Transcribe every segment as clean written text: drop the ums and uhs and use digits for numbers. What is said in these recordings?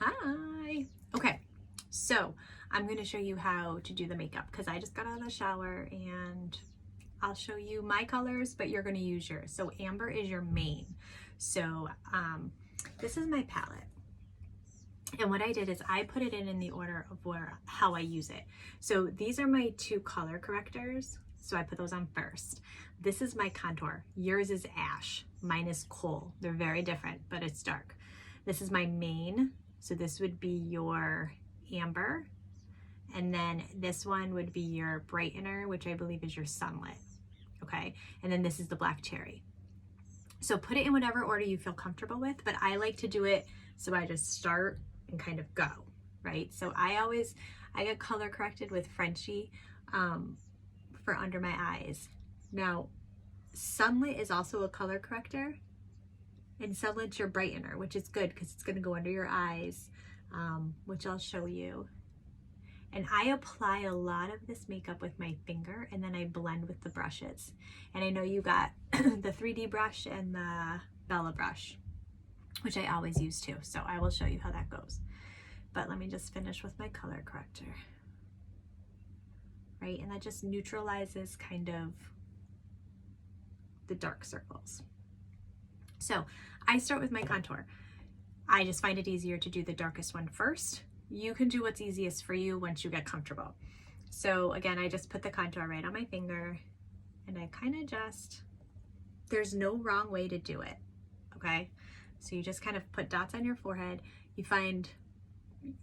Hi. Okay, so I'm going to show you how to do the makeup because I just got out of the shower and I'll show you my colors, but you're going to use yours. So amber is your main. So this is my palette. And what I did is I put it in the order of how I use it. So these are my two color correctors. So I put those on first. This is my contour. Yours is ash. Mine is coal. They're very different, but it's dark. This is my main. So this would be your amber. And then this one would be your brightener, which I believe is your sunlit. Okay. And then this is the black cherry. So put it in whatever order you feel comfortable with, but I like to do it so I just start and kind of go, right? So I get color corrected with Frenchie for under my eyes. Now, sunlit is also a color corrector, and sunlit's your brightener, which is good because it's going to go under your eyes, which I'll show you. And I apply a lot of this makeup with my finger, and then I blend with the brushes. And I know you got the 3D brush and the Bella brush, which I always use too. So I will show you how that goes. But let me just finish with my color corrector. Right, and that just neutralizes kind of the dark circles. So I start with my contour. I just find it easier to do the darkest one first. You can do what's easiest for you once you get comfortable. So again, I just put the contour right on my finger and I kind of there's no wrong way to do it, okay? So you just kind of put dots on your forehead. You find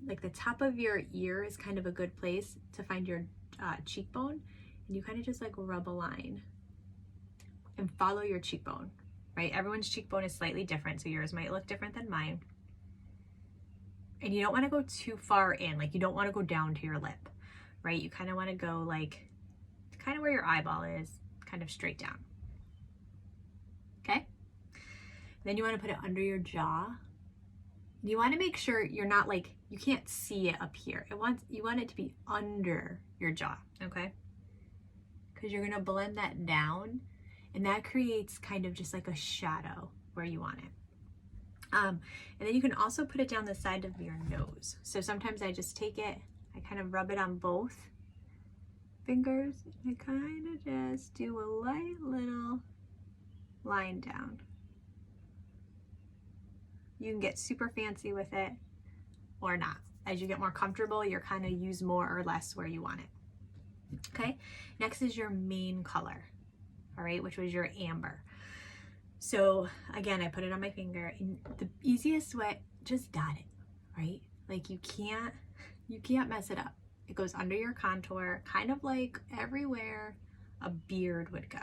like the top of your ear is kind of a good place to find your cheekbone, and you kind of just like rub a line and follow your cheekbone, right? Everyone's cheekbone is slightly different, so yours might look different than mine. And you don't want to go too far in, like you don't want to go down to your lip, right? You kind of want to go like kind of where your eyeball is, kind of straight down. Okay? Then you want to put it under your jaw. You want to make sure you're not like, you can't see it up here. You want it to be under your jaw, okay? Because you're going to blend that down, and that creates kind of just like a shadow where you want it. And then you can also put it down the side of your nose. So sometimes I just take it, I kind of rub it on both fingers, and I kind of just do a light little line down. You can get super fancy with it or not. As you get more comfortable, you're kind of use more or less where you want it. Okay, next is your main color, all right, which was your amber. So again, I put it on my finger, and the easiest way, just dot it, right? Like you can't mess it up. It goes under your contour, kind of like everywhere a beard would go.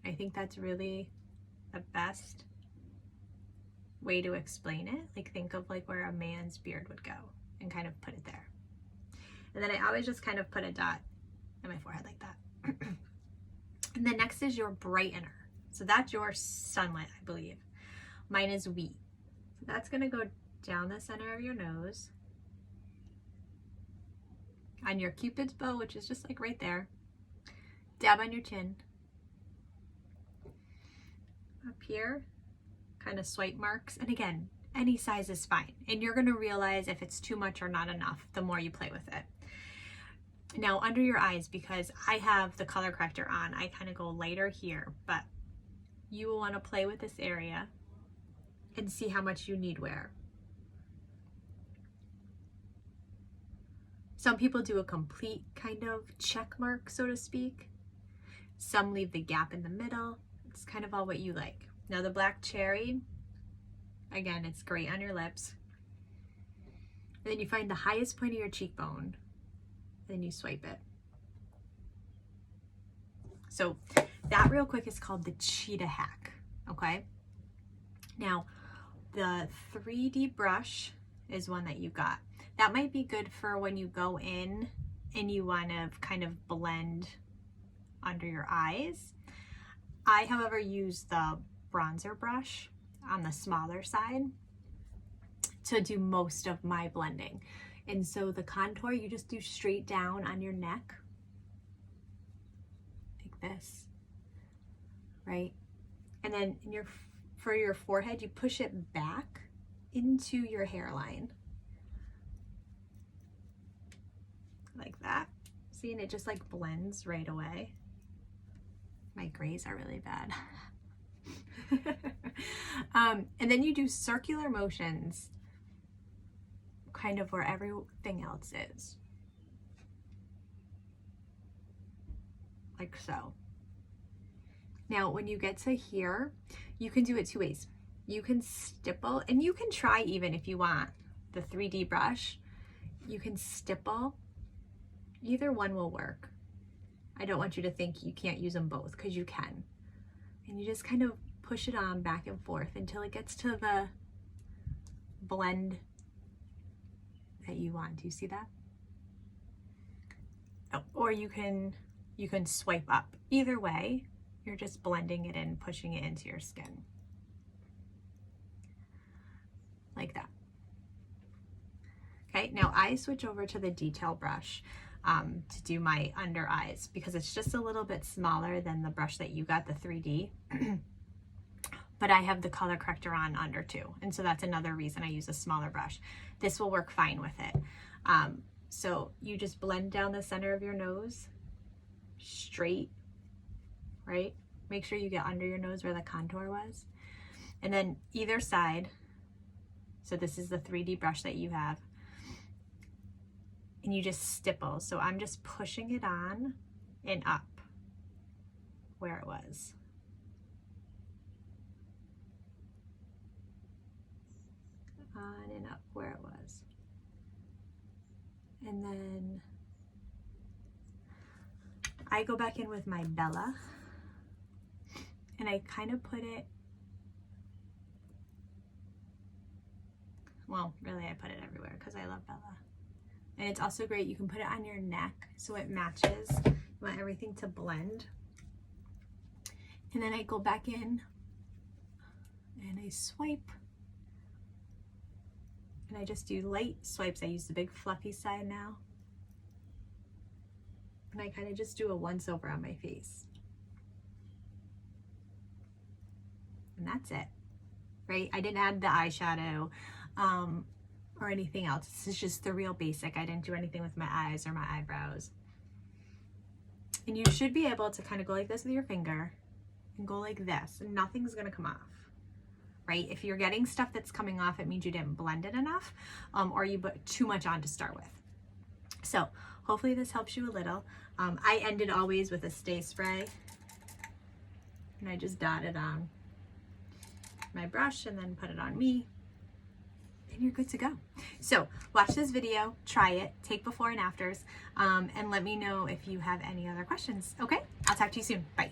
I think that's really the best way to explain it. Like think of like where a man's beard would go and kind of put it there. And then I always just kind of put a dot in my forehead like that. And then next is your brightener. So that's your sunlit, I believe. Mine is wheat. So that's gonna go down the center of your nose, on your Cupid's bow, which is just like right there. Dab on your chin. Up here, kind of swipe marks. And again, any size is fine. And you're gonna realize if it's too much or not enough the more you play with it. Now under your eyes, because I have the color corrector on, I kind of go lighter here, but you will want to play with this area and see how much you need where. Some people do a complete kind of check mark, so to speak. Some leave the gap in the middle. It's kind of all what you like. Now the black cherry, again, it's great on your lips. And then you find the highest point of your cheekbone, and then you swipe it. So that real quick is called the cheetah hack, okay? Now, the 3D brush is one that you got. That might be good for when you go in and you want to kind of blend under your eyes. I, however, use the bronzer brush on the smaller side to do most of my blending. And so the contour, you just do straight down on your neck, like this, right? And then for your forehead, you push it back into your hairline. like that. See, and it just like blends right away. My grays are really bad. And then you do circular motions kind of where everything else is. Like so. Now, when you get to here, you can do it two ways. You can stipple, and you can try even if you want the 3D brush, you can stipple. Either one will work. I don't want you to think you can't use them both, because you can. And you just kind of push it on back and forth until it gets to the blend that you want. Do you see that? Oh, or you can swipe up. Either way, you're just blending it in, pushing it into your skin. Like that. Okay, now I switch over to the detail brush to do my under eyes because it's just a little bit smaller than the brush that you got, the 3D. But I have the color corrector on under too. And so that's another reason I use a smaller brush. This will work fine with it. So you just blend down the center of your nose, straight, right? Make sure you get under your nose where the contour was. And then either side, so this is the 3D brush that you have, and you just stipple. So I'm just pushing it on and up where it was. On and up where it was. And then I go back in with my Bella and I kind of put it, well, really I put it everywhere because I love Bella. And it's also great, you can put it on your neck so it matches. You want everything to blend. And then I go back in and I swipe. And I just do light swipes. I use the big fluffy side now. And I kind of just do a once over on my face. And that's it, right? I didn't add the eyeshadow or anything else. This is just the real basic. I didn't do anything with my eyes or my eyebrows. And you should be able to kind of go like this with your finger and go like this, and nothing's gonna come off. Right? If you're getting stuff that's coming off, it means you didn't blend it enough, or you put too much on to start with. So hopefully this helps you a little. I ended always with a stay spray, and I just dot it on my brush and then put it on me, and you're good to go. So watch this video, try it, take before and afters, and let me know if you have any other questions. Okay? I'll talk to you soon. Bye.